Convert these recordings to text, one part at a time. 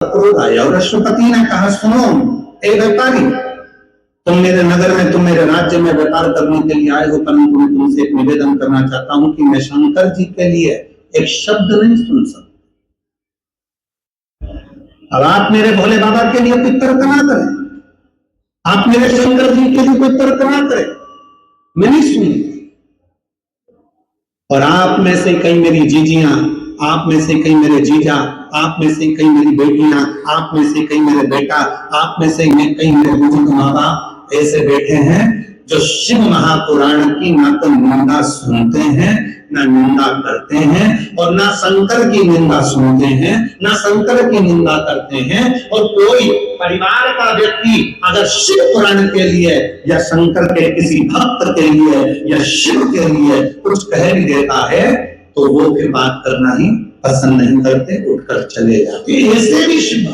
क्रोध आया और अश्वपति ने कहा, सुनो ए व्यापारी, तुम मेरे नगर में, तुम मेरे राज्य में व्यापार करने के लिए आए हो, परंतु मैं तुमसे एक निवेदन करना चाहता हूं कि मैं शंकर जी के लिए एक शब्द नहीं सुन सकता। अब आप मेरे भोले बाबा के लिए कोई तर्क ना करें, आप मेरे शंकर जी के लिए कोई तर्क ना करें, मैं नहीं सुनूंगा। और आप में से कई मेरी जीजियां, आप में से कई मेरे जीजा, आप में से कई मेरी बेटियां, आप में से कई मेरे बेटा, आप में से कई मेरे बुजुर्ग माँ बाप ऐसे बैठे हैं जो शिव महापुराण की ना तो निंदा सुनते हैं, ना निंदा करते हैं, और ना शंकर की निंदा सुनते हैं, ना शंकर की निंदा करते हैं। और कोई परिवार का व्यक्ति अगर शिव पुराण के लिए या शंकर के किसी भक्त के लिए या शिव के लिए कुछ कह भी देता है तो वो फिर बात करना ही पसंद नहीं करते, उठकर चले जाते। ऐसे भी शिव,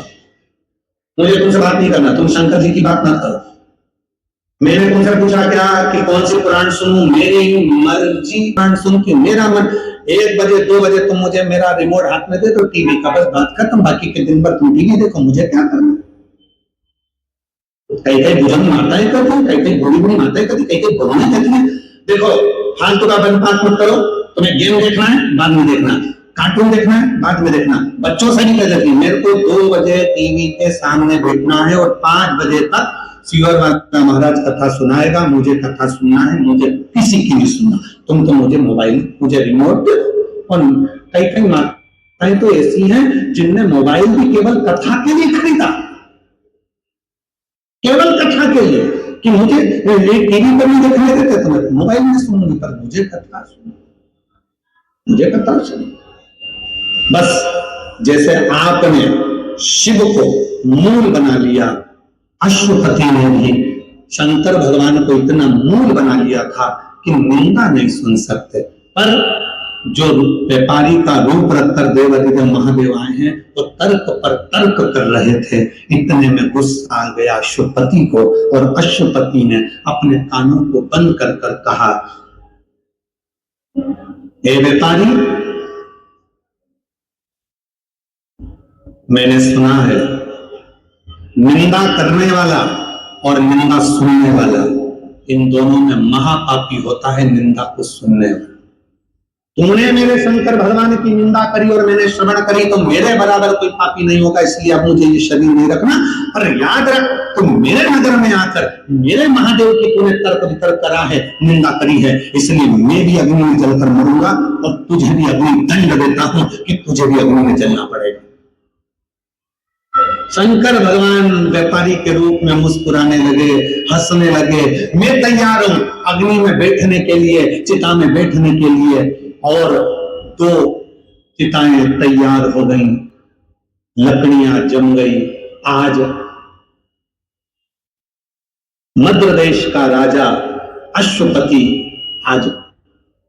मुझे तुमसे बात नहीं करना, तुम शंकर जी की बात ना करो। मैंने तुमसे पूछा क्या कि कौन सी पुराण सुनूं, मेरी मर्जी पुराण सुन के मेरा मन। 1 बजे 2 बजे तुम मुझे मेरा रिमोट हाथ में दे दो टीवी का, बस बात खत्म। बाकी के दिन भर तुम टीवी देखो, मुझे क्या करना। कई कई बुजुर्ग माताएं करती हैं, कई कई बूढ़ी बूढ़ी माताएं करती, कई कई बहनें करती हैं। देखो फालतू का बात मत करो, तुम्हें गेम देखना है बाद में देखना, कार्टून देखना है बाद में देखना, बच्चों से नहीं कह देती। मेरे को 2 बजे टीवी के सामने बैठना है और 5 बजे तक सीवर वाला महाराज कथा सुनाएगा, मुझे कथा सुनना है, मुझे किसी की नहीं सुनना। तुम तो मुझे मोबाइल, मुझे रिमोट। और कई कई माताएं तो ऐसी हैं जिनने मोबाइल भी केवल कथा के लिए खरीदा, केवल कथा के लिए कि मुझे टीवी पर नहीं देखने देते तो मैं मोबाइल में सुनूंगी, पर मुझे कथा सुननी, मुझे कथा सुननी। बस जैसे आपने शिव को मूल बना लिया, अश्वपति ने भी शंकर भगवान को इतना मूल बना लिया था कि निंदा नहीं सुन सकते। पर जो व्यापारी का रूप रखकर देवादिदेव महादेव आए हैं वो तर्क पर तर्क कर रहे थे। इतने में गुस्सा आ गया अश्वपति को, और अश्वपति ने अपने कानों को बंद कर कर कहा, हे व्यापारी, मैंने सुना है निंदा करने वाला और निंदा सुनने वाला, इन दोनों में महापापी होता है निंदा को सुनने वाला। तुमने मेरे शंकर भगवान की निंदा करी और मैंने श्रवण करी, तो मेरे बराबर कोई पापी नहीं होगा, इसलिए अब मुझे ये शरीर नहीं रखना। और याद रख, तुम मेरे नगर में आकर मेरे महादेव की तूने तर्क वितर्क करा है, निंदा करी है, इसलिए मैं भी अग्नि में जलकर मरूंगा और तुझे भी अग्नि दंड देता हूं कि तुझे भी अग्नि में जलना पड़ेगा। शंकर भगवान व्यापारी के रूप में मुस्कुराने लगे, हंसने लगे। मैं तैयार हूं अग्नि में बैठने के लिए, चिता में बैठने के लिए। और 2 चिताएं तैयार हो गई, लकड़ियां जम गई। आज मध्य देश का राजा अश्वपति आज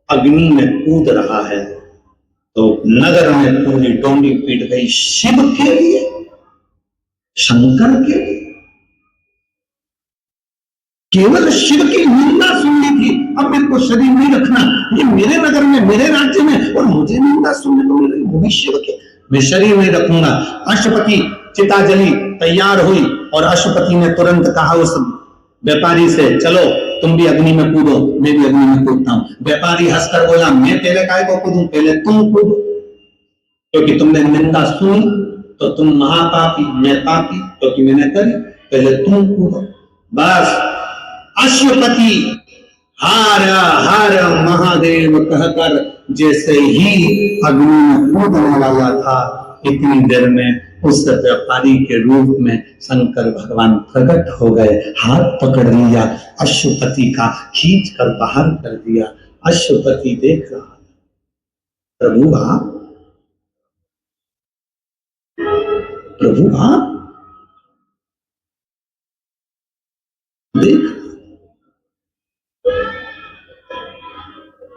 अग्नि में कूद रहा है, तो नगर में पूरी डोंडी पीट गई शिव के लिए, शंकर के लिए। केवल शिव की निंदा सुननी थी, अब मेरे को शरीर नहीं रखना, ये मेरे नगर में, मेरे राज्य में, और मुझे निंदा सुनने को मिल रही, वो भी शिव के, मैं शरीर नहीं रखूंगा। अश्वपति चिता जली, तैयार हुई, और अश्वपति ने तुरंत कहा उस व्यापारी से, चलो तुम भी अग्नि में कूदो, मैं भी अग्नि में कूदता हूं। व्यापारी हंसकर बोला, मैं पहले काय को कूदूं, पहले तुम कूदो, क्योंकि तुमने निंदा सुनी तो तुम महापापी, मैं पापी क्योंकि मैंने करी, पहले तुम कूदो। बस अश्वपति हार हार महादेव कहकर जैसे ही अग्नि में कूदने वाला था, इतनी देर में उस व्यापारी के रूप में शंकर भगवान प्रकट हो गए, हाथ पकड़ लिया अश्वपति का, खींच कर बाहर कर दिया। अश्वपति देख रहा था, प्रभु आप, प्रभु आप देख,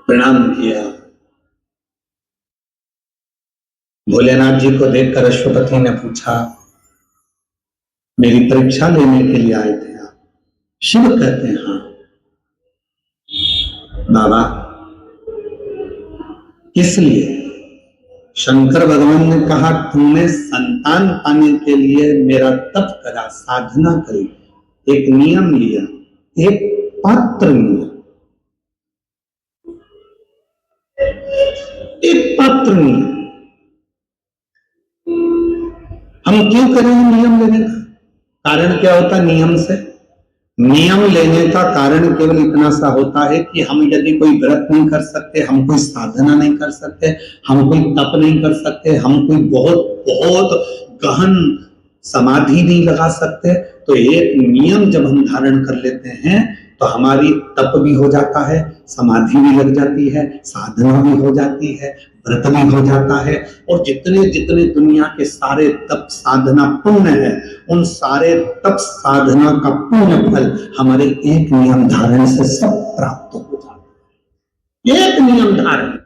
प्रणाम किया। भोलेनाथ जी को देखकर अश्वपति ने पूछा, मेरी परीक्षा लेने के लिए आए थे आप? शिव कहते हैं हाँ। बाबा किस लिए? शंकर भगवान ने कहा, तुमने संतान पाने के लिए मेरा तप करा, साधना करी, एक नियम लिया, एक पात्र लिया, एक पात्र लिया। हम क्यों करेंगे नियम लेने का? कारण क्या होता है नियम से? नियम लेने का कारण केवल इतना सा होता है कि हम यदि कोई व्रत नहीं कर सकते, हम कोई साधना नहीं कर सकते, हम कोई तप नहीं कर सकते, हम कोई बहुत बहुत गहन समाधि नहीं लगा सकते, तो एक नियम जब हम धारण कर लेते हैं तो हमारी तप भी हो जाता है, समाधि भी लग जाती है, साधना भी हो जाती है, व्रत भी हो जाता है, और जितने जितने दुनिया के सारे तप साधना पुण्य है, उन सारे तप साधना का पूर्ण फल हमारे एक नियम धारण से सब प्राप्त हो जाता है। एक नियम धारण,